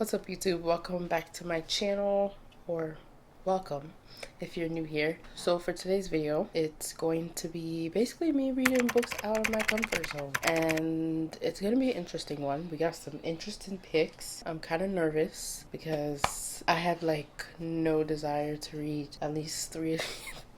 What's up, YouTube? Welcome back to my channel, or welcome if you're new here. So for today's video, it's going to be basically me reading books out of my comfort zone, and it's gonna be an interesting one. We got some interesting picks. I'm kind of nervous because I have like no desire to read at least three of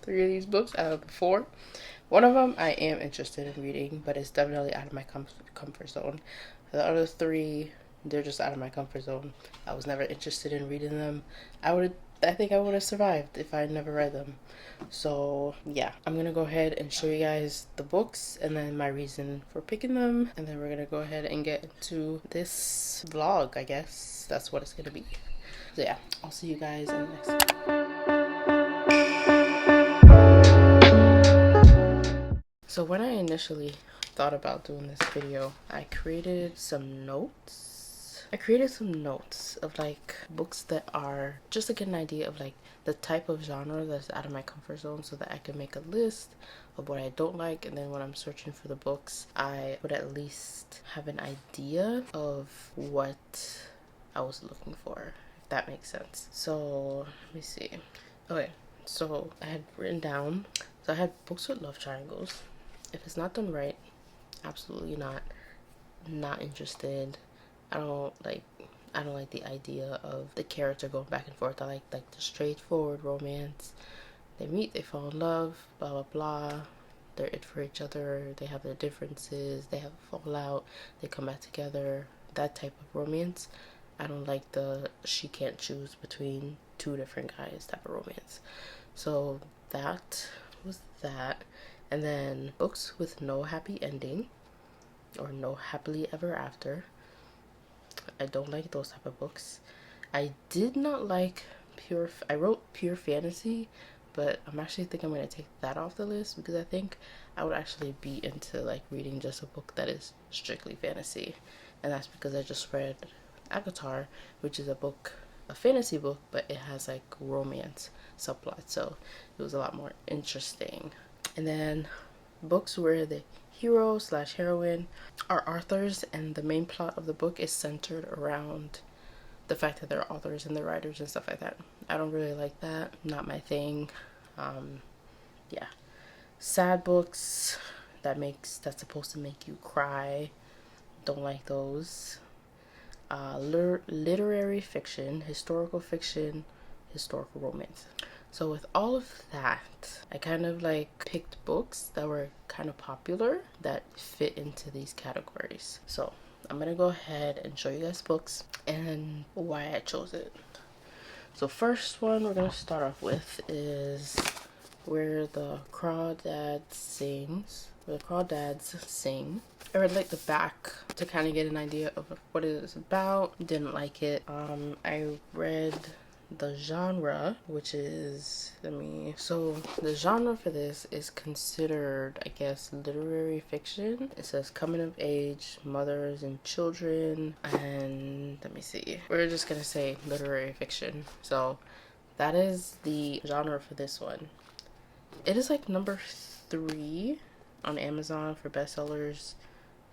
these books out of the four. One of them I am interested in reading, but it's definitely out of my comfort zone. The other three, they're just out of my comfort zone. I was never interested in reading them. I think I would have survived if I never read them. So yeah, I'm gonna go ahead and show you guys the books and then my reason for picking them, and then we're gonna go ahead and get into this vlog. I guess that's what it's gonna be. So yeah, I'll see you guys in the next one. So when I initially thought about doing this video, I created some notes. Of like books that are just to get an idea of like the type of genre that's out of my comfort zone, so that I can make a list of what I don't like, and then when I'm searching for the books, I would at least have an idea of what I was looking for, if that makes sense. So let me see. Okay, so I had written down, so I had books with love triangles. If it's not done right, absolutely not interested. I don't like the idea of the character going back and forth. I like the straightforward romance. They meet, they fall in love, blah blah blah. They're it for each other. They have their differences. They have a fallout. They come back together. That type of romance. I don't like the she can't choose between two different guys type of romance. So that was that. And then books with no happy ending or no happily ever after. I don't like those type of books. I did not like I wrote pure fantasy, but I'm actually think I'm going to take that off the list, because I think I would actually be into like reading just a book that is strictly fantasy. And that's because I just read ACOTAR, which is a fantasy book, but it has like romance subplot, so it was a lot more interesting. And then books where the hero/heroine are authors and the main plot of the book is centered around the fact that they're authors and the writers and stuff like that. I don't really like that. Not my thing. Yeah. Sad books that's supposed to make you cry. Don't like those. Literary fiction, historical romance. So with all of that, I kind of like picked books that were kind of popular that fit into these categories. So I'm gonna go ahead and show you guys books and why I chose it. So first one we're gonna start off with is Where the Crawdads Sing. I read like the back to kind of get an idea of what it is about. Didn't like it. I read the genre, which is, so the genre for this is considered, I guess, literary fiction. It says coming of age, mothers and children, and let me see, we're just gonna say literary fiction. So that is the genre for this one. It is like number 3 on Amazon for bestsellers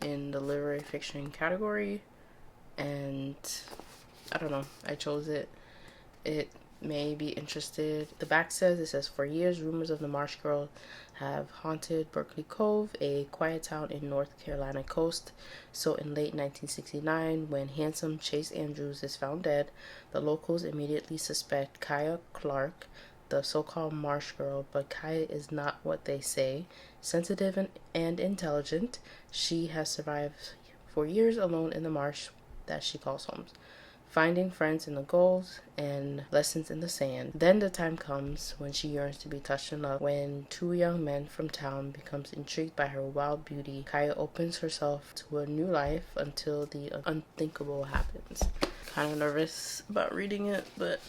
in the literary fiction category, and I don't know, I chose it. It may be interested. The back says, for years, rumors of the Marsh Girl have haunted Berkeley Cove, a quiet town in North Carolina coast. So in late 1969, when handsome Chase Andrews is found dead, the locals immediately suspect Kaya Clark, the so-called Marsh Girl, but Kaya is not what they say. Sensitive and intelligent, she has survived for years alone in the marsh that she calls home, finding friends in the gold and lessons in the sand. Then the time comes when she yearns to be touched in love. When 2 young men from town becomes intrigued by her wild beauty, Kaya opens herself to a new life until the unthinkable happens. Kind of nervous about reading it, but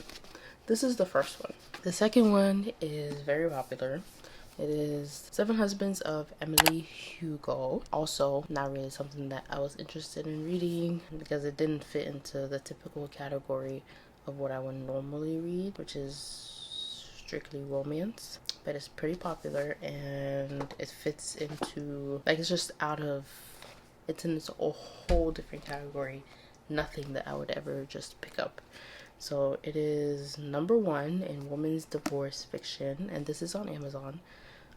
this is the first one. The second one is very popular. It is Seven Husbands of Emily Hugo. Also, not really something that I was interested in reading because it didn't fit into the typical category of what I would normally read, which is strictly romance. But it's pretty popular and it fits into, like, it's in a whole different category nothing that I would ever just pick up. So it is #1 in women's divorce fiction, and this is on Amazon.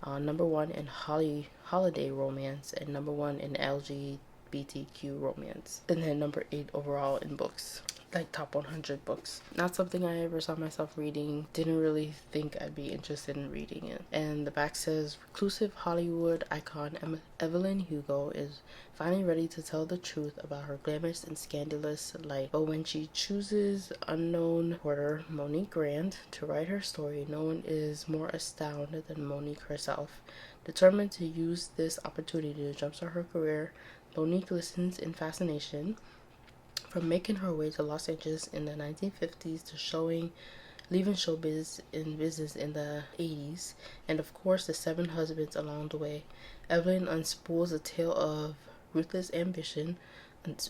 #1 in holiday romance, and #1 in LGBTQ romance, and then #8 overall in books, like top 100 books. Not something I ever saw myself reading. Didn't really think I'd be interested in reading it. And the back says, reclusive Hollywood icon Evelyn Hugo is finally ready to tell the truth about her glamorous and scandalous life. But when she chooses unknown reporter Monique Grant to write her story, no one is more astounded than Monique herself. Determined to use this opportunity to jumpstart her career, Monique listens in fascination. From making her way to Los Angeles in the 1950s to leaving showbiz in business in the 80s, and of course the 7 husbands along the way, Evelyn unspools a tale of ruthless ambition,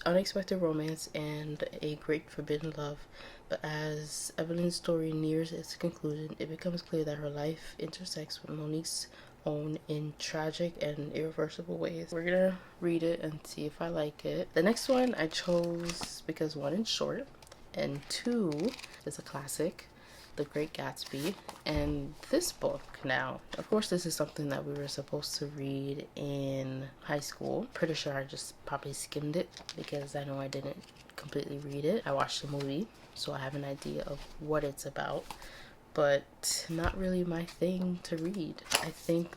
unexpected romance, and a great forbidden love. But as Evelyn's story nears its conclusion, it becomes clear that her life intersects with Monique's own in tragic and irreversible ways. We're gonna read it and see if I like it. The next one I chose because 1, it's short, and 2, is a classic, The Great Gatsby. And this book, now, of course this is something that we were supposed to read in high school. Pretty sure I just probably skimmed it because I know I didn't completely read it. I watched the movie, so I have an idea of what it's about, but not really my thing to read. I think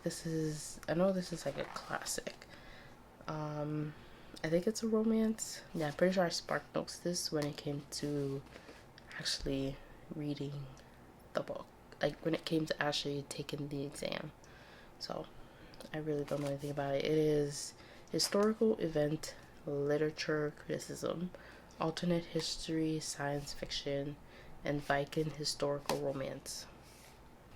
I know this is like a classic. I think it's a romance. Yeah, I'm pretty sure I spark notes this when it came to actually reading the book, like when it came to actually taking the exam. So I really don't know anything about it. It is historical event literature criticism, alternate history science fiction, and Viking historical romance.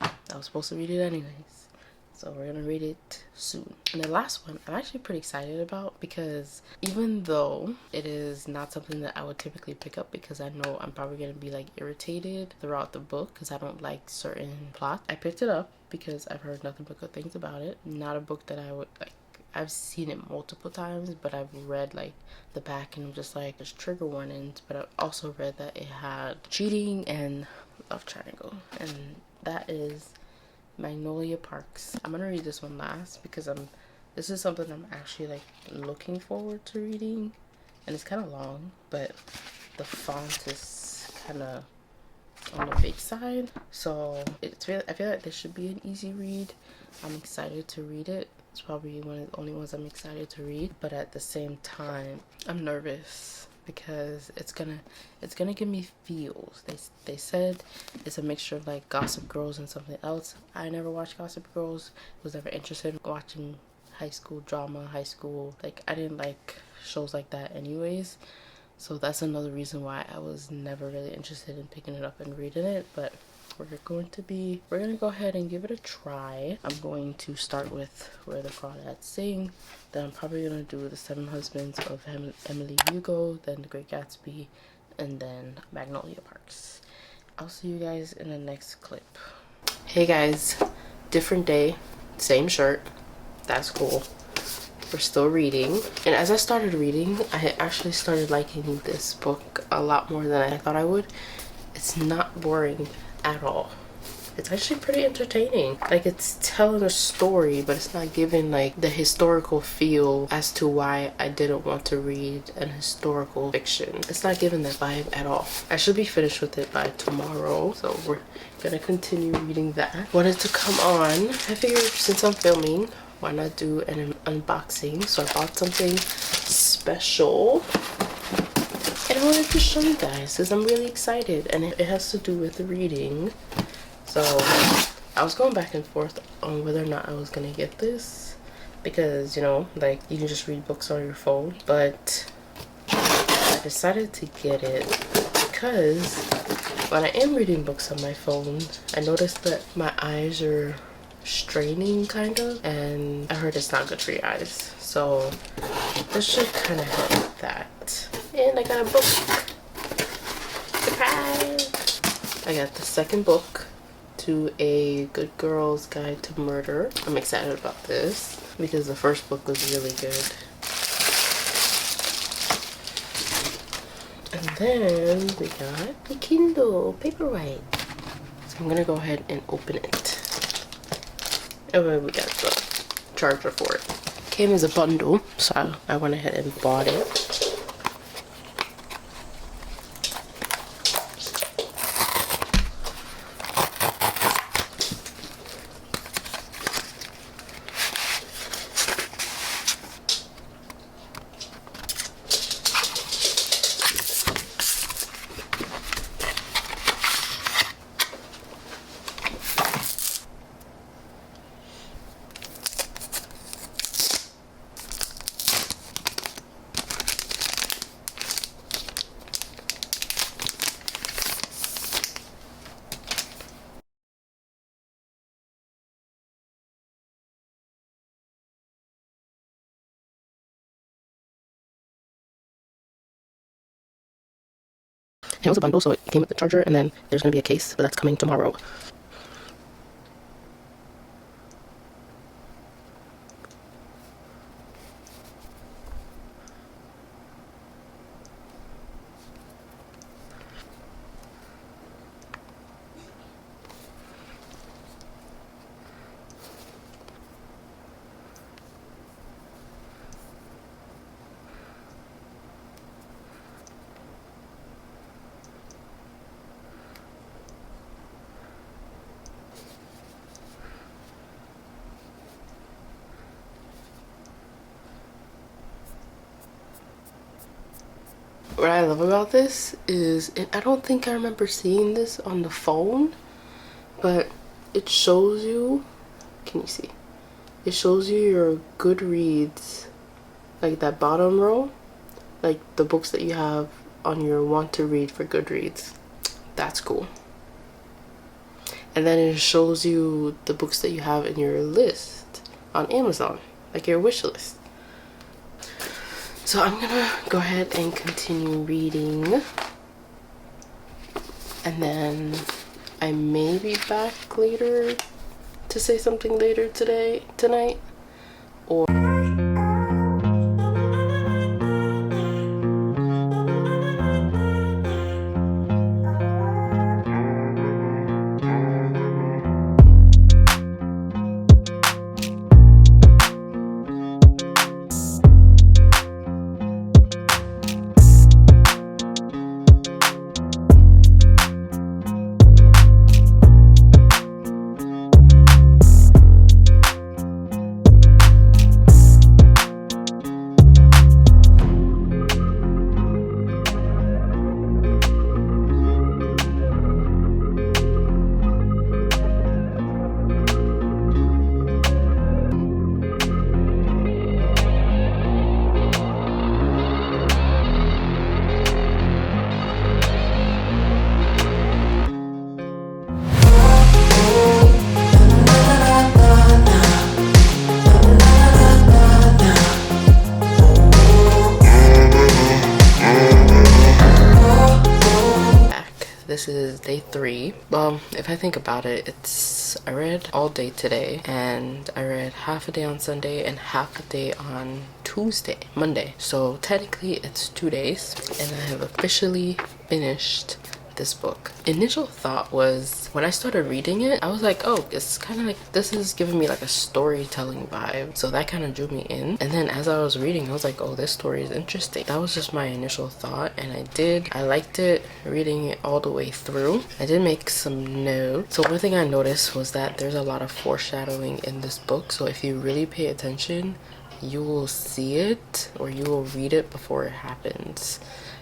I was supposed to read it anyways, so we're gonna read it soon. And the last one I'm actually pretty excited about, because even though it is not something that I would typically pick up, because I know I'm probably gonna be like irritated throughout the book because I don't like certain plots, I picked it up because I've heard nothing but good things about it. Not a book that I would like. I've seen it multiple times, but I've read like the back and I'm just like, there's trigger warnings. But I've also read that it had cheating and love triangle, and that is Magnolia Parks. I'm gonna read this one last because this is something I'm actually like looking forward to reading, and it's kind of long, but the font is kind of on the big side, so I feel like this should be an easy read. I'm excited to read it. It's probably one of the only ones I'm excited to read, but at the same time I'm nervous because it's gonna give me feels. They said it's a mixture of like Gossip Girls and something else. I never watched Gossip Girls, was never interested in watching high school drama, like I didn't like shows like that anyways, so that's another reason why I was never really interested in picking it up and reading it. But we're gonna go ahead and give it a try. I'm going to start with Where the Crawdads Sing, then I'm probably gonna do The 7 Husbands of Emily Hugo, then The Great Gatsby, and then Magnolia Parks. I'll see you guys in the next clip. Hey guys, different day, same shirt. That's cool. We're still reading, and as I started reading, I actually started liking this book a lot more than I thought I would. It's not boring at all. It's actually pretty entertaining. Like, it's telling a story, but it's not giving like the historical feel as to why I didn't want to read an historical fiction. It's not giving that vibe at all. I should be finished with it by tomorrow, so we're gonna continue reading that. Wanted to come on, I figured since I'm filming, why not do an unboxing? So I bought something special and I wanted to show you guys because I'm really excited, and it has to do with reading. So I was going back and forth on whether or not I was gonna get this, because you know, like, you can just read books on your phone, but I decided to get it because when I am reading books on my phone, I noticed that my eyes are straining kind of, and I heard it's not good for your eyes, so this should kind of help that. And I got a book. Surprise! I got the second book to A Good Girl's Guide to Murder. I'm excited about this because the first book was really good. And then we got the Kindle Paperwhite. So I'm gonna go ahead and open it. And then we got the charger for it. Came as a bundle, so I went ahead and bought it. It was a bundle, so it came with the charger, and then there's going to be a case, but that's coming tomorrow. What I love about this is, I don't think I remember seeing this on the phone, but it shows you, can you see? It shows you your Goodreads, like that bottom row, like the books that you have on your want to read for Goodreads. That's cool. And then it shows you the books that you have in your list on Amazon, like your wish list. So I'm gonna go ahead and continue reading, and then I may be back later to say something later tonight, or this is day 3. Well, if I think about it, I read all day today, and I read half a day on Sunday and half a day on Monday. So technically it's 2 days, and I have officially finished this book. Initial thought was, when I started reading it, I was like, oh, it's kind of like, this is giving me like a storytelling vibe. So that kind of drew me in. And then as I was reading, I was like, oh, this story is interesting. That was just my initial thought, and I liked it, reading it all the way through. I did make some notes. So one thing I noticed was that there's a lot of foreshadowing in this book. So if you really pay attention, you will see it, or you will read it before it happens.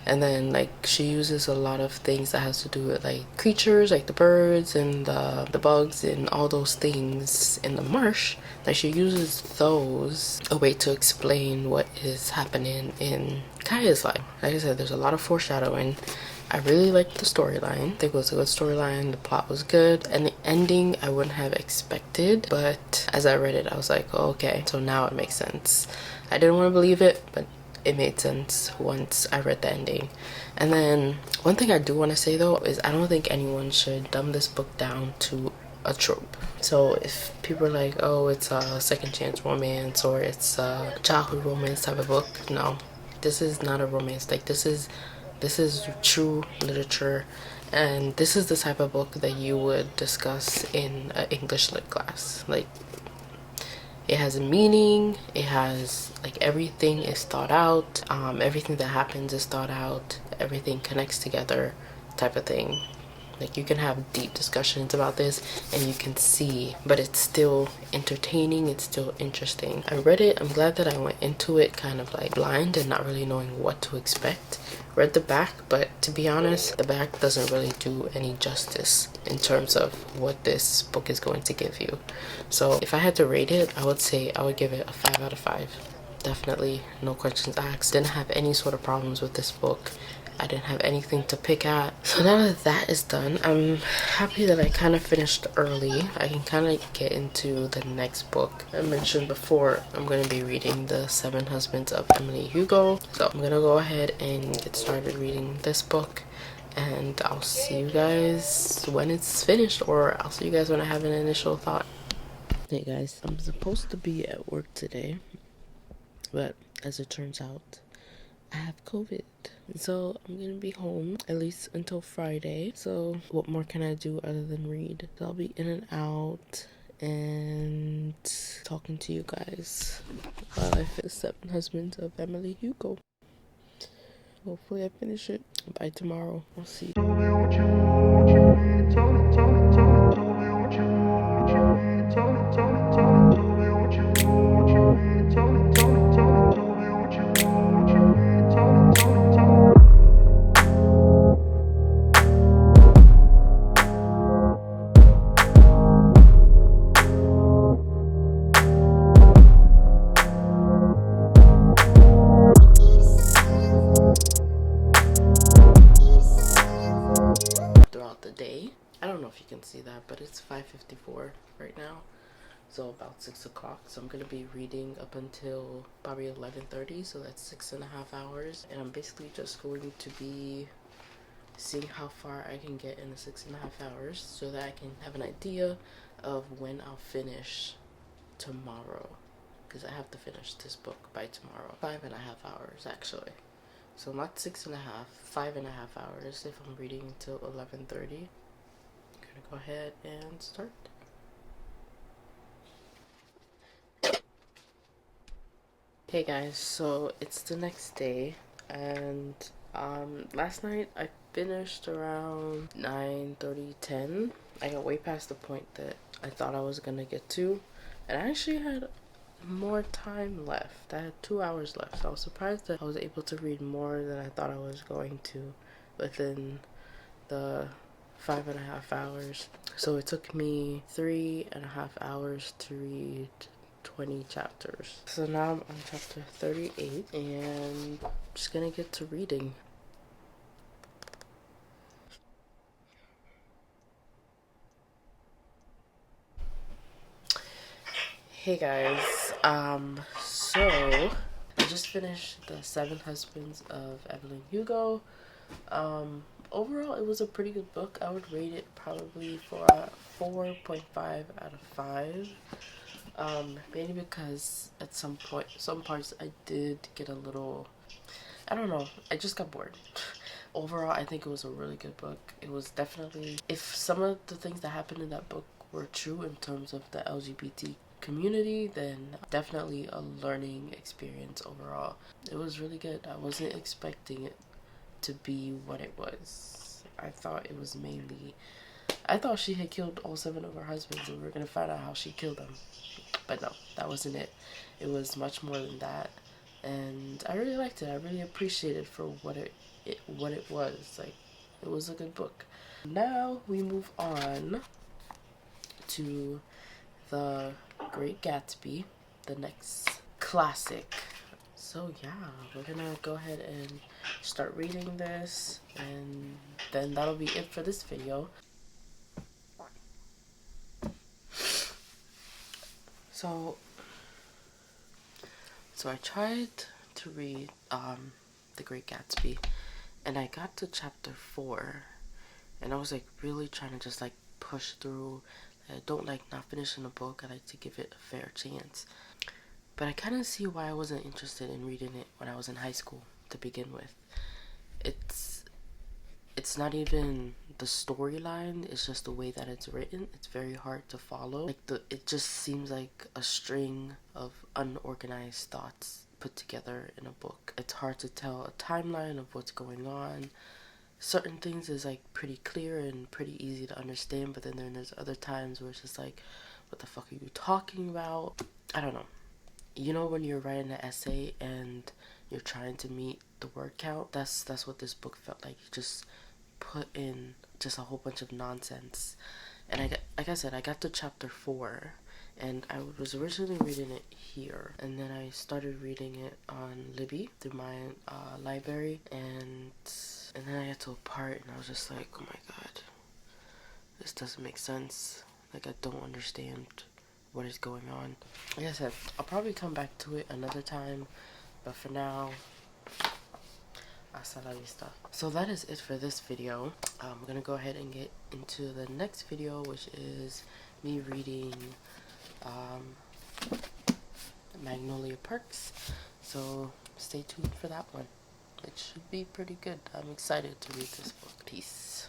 And then like she uses a lot of things that has to do with like creatures, like the birds and the bugs and all those things in the marsh. Like she uses those a way to explain what is happening in Kaya's life. Like I said, there's a lot of foreshadowing. I really liked the storyline. I think it was a good storyline. The plot was good, and the ending I wouldn't have expected, but as I read it, I was like, oh, okay, so now it makes sense. I didn't want to believe it, but it made sense once I read the ending. And then one thing I do want to say though is I don't think anyone should dumb this book down to a trope. So if people are like, oh, it's a second chance romance, or it's a childhood romance type of book, no, this is not a romance. Like this This is true literature, and this is the type of book that you would discuss in an English lit class. Like, it has a meaning, it has, like, everything is thought out, everything that happens is thought out, everything connects together, type of thing. Like, you can have deep discussions about this and you can see, but it's still entertaining, it's still interesting. I read it, I'm glad that I went into it kind of like blind and not really knowing what to expect. Read the back, but to be honest, the back doesn't really do any justice in terms of what this book is going to give you. So if I had to rate it, I would say I would give it a 5 out of 5. Definitely, no questions asked. Didn't have any sort of problems with this book. I didn't have anything to pick at. So now that that is done, I'm happy that I kind of finished early. I can kind of get into the next book. I mentioned before, I'm going to be reading The Seven Husbands of Emily Hugo. So I'm going to go ahead and get started reading this book. And I'll see you guys when it's finished, or I'll see you guys when I have an initial thought. Hey guys, I'm supposed to be at work today, but as it turns out, I have COVID. So I'm gonna be home at least until Friday. So what more can I do other than read? So I'll be in and out and talking to you guys while I finish Seven Husbands of Emily Hugo. Hopefully I finish it by tomorrow. We'll see. Throughout the day, I don't know if you can see that, but it's 5:54 right now, so about 6 o'clock. So I'm gonna be reading up until probably 11:30, so that's 6.5 hours, and I'm basically just going to be seeing how far I can get in the 6.5 hours so that I can have an idea of when I'll finish tomorrow, because I have to finish this book by tomorrow. 5.5 hours actually. So not 6.5, 5.5 hours if I'm reading until 11:30. I'm gonna go ahead and start. Hey guys, so it's the next day, and last night I finished around 9:30, 10. I got way past the point that I thought I was gonna get to, and I actually had more time left. I had 2 hours left, so I was surprised that I was able to read more than I thought I was going to within the 5.5 hours. So it took me 3.5 hours to read 20 chapters. So now I'm on chapter 38 and I'm just gonna get to reading. Hey guys, so I just finished The Seven Husbands of Evelyn Hugo. Overall it was a pretty good book. I would rate it probably for a 4.5 out of 5. Mainly because at some parts I did get a little, I don't know, I just got bored. Overall, I think it was a really good book. It was definitely, if some of the things that happened in that book were true in terms of the LGBT community, then definitely a learning experience overall. It was really good. I wasn't expecting it to be what it was. I thought it was mainly, I thought she had killed all 7 of her husbands and we were going to find out how she killed them. But no, that wasn't it. It was much more than that. And I really liked it. I really appreciated it for what it was. Like, it was a good book. Now we move on to The Great Gatsby, the next classic. So yeah, we're gonna go ahead and start reading this, and then that'll be it for this video. So I tried to read The Great Gatsby, and I got to chapter 4, and I was like really trying to just like push through. I don't like not finishing a book. I like to give it a fair chance. But I kind of see why I wasn't interested in reading it when I was in high school to begin with. It's it's not even the storyline, it's just the way that it's written. It's very hard to follow. Like it just seems like a string of unorganized thoughts put together in a book. It's hard to tell a timeline of what's going on. Certain things is like pretty clear and pretty easy to understand, but then there's other times where it's just like, what the fuck are you talking about? I don't know. You know when you're writing an essay and you're trying to meet the word count? That's what this book felt like. You just put in just a whole bunch of nonsense. And like I said, I got to chapter 4, and I was originally reading it here, and then I started reading it on Libby through my library, and then I got to a part, and I was just like, oh my god, this doesn't make sense. Like, I don't understand what is going on. Like I said, I'll probably come back to it another time, but for now, hasta la vista. So that is it for this video. I'm gonna go ahead and get into the next video, which is me reading Magnolia Parks. So stay tuned for that one. It should be pretty good. I'm excited to read this book. Peace.